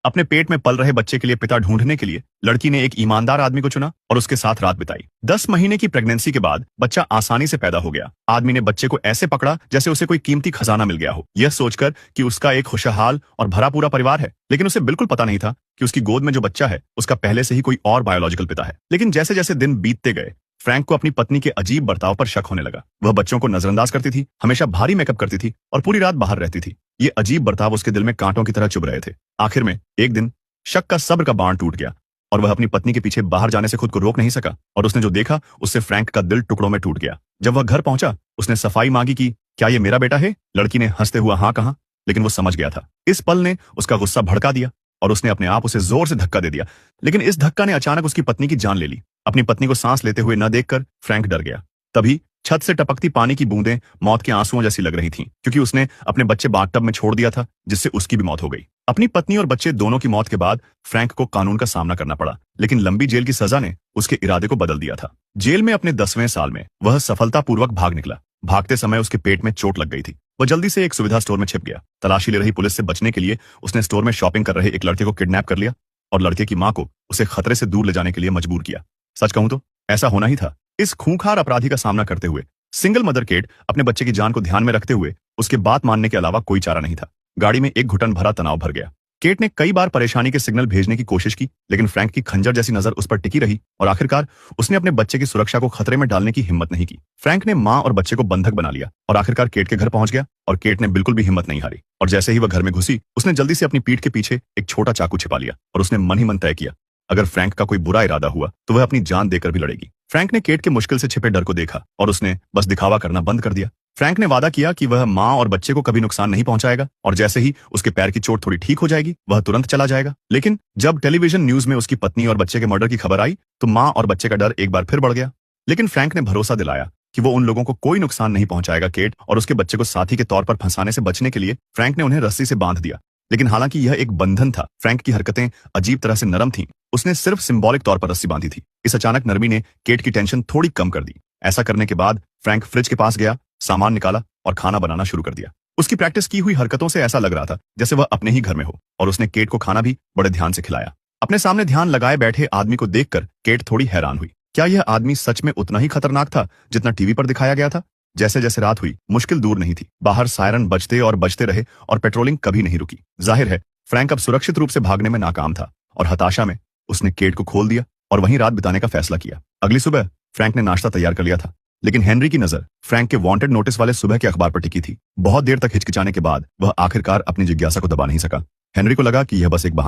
अपने पेट में पल रहे बच्चे के लिए पिता ढूंढने के लिए लड़की ने एक ईमानदार आदमी को चुना और उसके साथ रात बिताई। 10 महीने की प्रेगनेंसी के बाद बच्चा आसानी से पैदा हो गया। आदमी ने बच्चे को ऐसे पकड़ा जैसे उसे कोई कीमती खजाना मिल गया हो, यह सोचकर कि उसका एक खुशहाल और भरा पूरा परिवार है। लेकिन उसे बिल्कुल पता नहीं था कि उसकी गोद में जो बच्चा है उसका पहले से ही कोई और बायोलॉजिकल पिता है। लेकिन जैसे जैसे दिन बीतते गए, फ्रैंक को अपनी पत्नी के अजीब बर्ताव पर शक होने लगा। वह बच्चों को नजरअंदाज करती थी, हमेशा भारी मेकअप करती थी और पूरी रात बाहर रहती थी। ये अजीब बर्ताव उसके दिल में कांटों की तरह चुभ रहे थे। आखिर में एक दिन शक का सब्र का बांध टूट गया और वह अपनी पत्नी के पीछे बाहर जाने से खुद को रोक नहीं सका और उसने जो देखा उससे फ्रैंक का दिल टुकड़ों में टूट गया। जब वह घर पहुंचा, उसने सफाई मांगी कि क्या ये मेरा बेटा है? लड़की ने हंसते हुआ हाँ कहा, लेकिन वो समझ गया था। इस पल ने उसका गुस्सा भड़का दिया और उसने अपने आप उसे जोर से धक्का दे दिया। लेकिन इस धक्का ने अचानक उसकी पत्नी की जान ले ली। अपनी पत्नी को सांस लेते हुए न देखकर फ्रैंक डर गया। तभी छत से टपकती पानी की बूंदें मौत के आंसुओं जैसी लग रही थीं, क्योंकि उसने अपने बच्चे बाथटब में छोड़ दिया था, जिससे उसकी भी मौत हो गई। अपनी पत्नी और बच्चे दोनों की मौत के बाद फ्रैंक को कानून का सामना करना पड़ा, लेकिन लंबी जेल की सजा ने उसके इरादे को बदल दिया था। जेल में अपने 10वें साल में वह सफलतापूर्वक भाग निकला। भागते समय उसके पेट में चोट लग गई थी। वह जल्दी से एक सुविधा स्टोर में छिप गया। तलाशी ले रही पुलिस से बचने के लिए उसने स्टोर में शॉपिंग कर रहे एक लड़के को किडनैप कर लिया और लड़के की मां को उसे खतरे से दूर ले जाने के लिए मजबूर किया। सच कहूं तो ऐसा होना ही था। इस खूंखार अपराधी का सामना करते हुए सिंगल मदर केट अपने बच्चे की जान को ध्यान में रखते हुए उसके बात मानने के अलावा कोई चारा नहीं था। गाड़ी में एक घुटन भरा तनाव भर गया। केट ने कई बार परेशानी के सिग्नल भेजने की कोशिश की, लेकिन फ्रैंक की खंजर जैसी नजर उस पर टिकी रही और आखिरकार उसने अपने बच्चे की सुरक्षा को खतरे में डालने की हिम्मत नहीं की। फ्रैंक ने मां और बच्चे को बंधक बना लिया और आखिरकार केट के घर पहुंच गया और केट ने बिल्कुल भी हिम्मत नहीं हारी। और जैसे ही वह घर में घुसी, उसने जल्दी से अपनी पीठ के पीछे एक छोटा चाकू छिपा लिया और उसने मन ही मन तय किया, अगर फ्रैंक का कोई बुरा इरादा हुआ तो वह अपनी जान देकर भी लड़ेगी। फ्रैंक ने केट के मुश्किल से छिपे डर को देखा और उसने बस दिखावा करना बंद कर दिया। फ्रैंक ने वादा किया कि वह मां और बच्चे को कभी नुकसान नहीं पहुंचाएगा और जैसे ही उसके पैर की चोट थोड़ी ठीक हो जाएगी वह तुरंत चला जाएगा। लेकिन जब टेलीविजन न्यूज में उसकी पत्नी और बच्चे के मर्डर की खबर आई तो मां और बच्चे का डर एक बार फिर बढ़ गया। लेकिन फ्रैंक ने भरोसा दिलाया कि वो उन लोगों को कोई नुकसान नहीं पहुंचाएगा। केट और उसके बच्चे को साथी के तौर पर फंसाने से बचने के लिए फ्रैंक ने उन्हें रस्सी से बांध दिया। लेकिन हालांकि यह एक बंधन था, फ्रैंक की हरकतें अजीब तरह से नरम थीं। उसने सिर्फ सिंबॉलिक तौर पर रस्सी बांधी थी। इस अचानक नरमी ने केट की टेंशन थोड़ी कम कर दी। ऐसा करने के बाद फ्रैंक फ्रिज के पास गया, सामान निकाला और खाना बनाना शुरू कर दिया। उसकी प्रैक्टिस की हुई हरकतों से ऐसा लग रहा था जैसे वह अपने ही घर में हो और उसने केट को खाना भी बड़े ध्यान से खिलाया। अपने सामने ध्यान लगाए बैठे आदमी को देखकर केट थोड़ी हैरान हुई। क्या यह आदमी सच में उतना ही खतरनाक था जितना टीवी पर दिखाया गया था? जैसे जैसे रात हुई, मुश्किल दूर नहीं थी। बाहर सायरन बजते और बजते रहे और पेट्रोलिंग कभी नहीं रुकी। जाहिर है फ्रैंक अब सुरक्षित रूप से भागने में नाकाम था और हताशा में उसने केट को खोल दिया और वहीं रात बिताने का फैसला किया। अगली सुबह फ्रैंक ने नाश्ता तैयार कर लिया था, लेकिन हेनरी की नजर फ्रैंक के वांटेड नोटिस वाले सुबह के अखबार पर टिकी थी। बहुत देर तक हिचकिचाने के बाद वह आखिरकार अपनी जिज्ञासा को दबा नहीं सका। हेनरी को लगा कि यह बस एक बहाना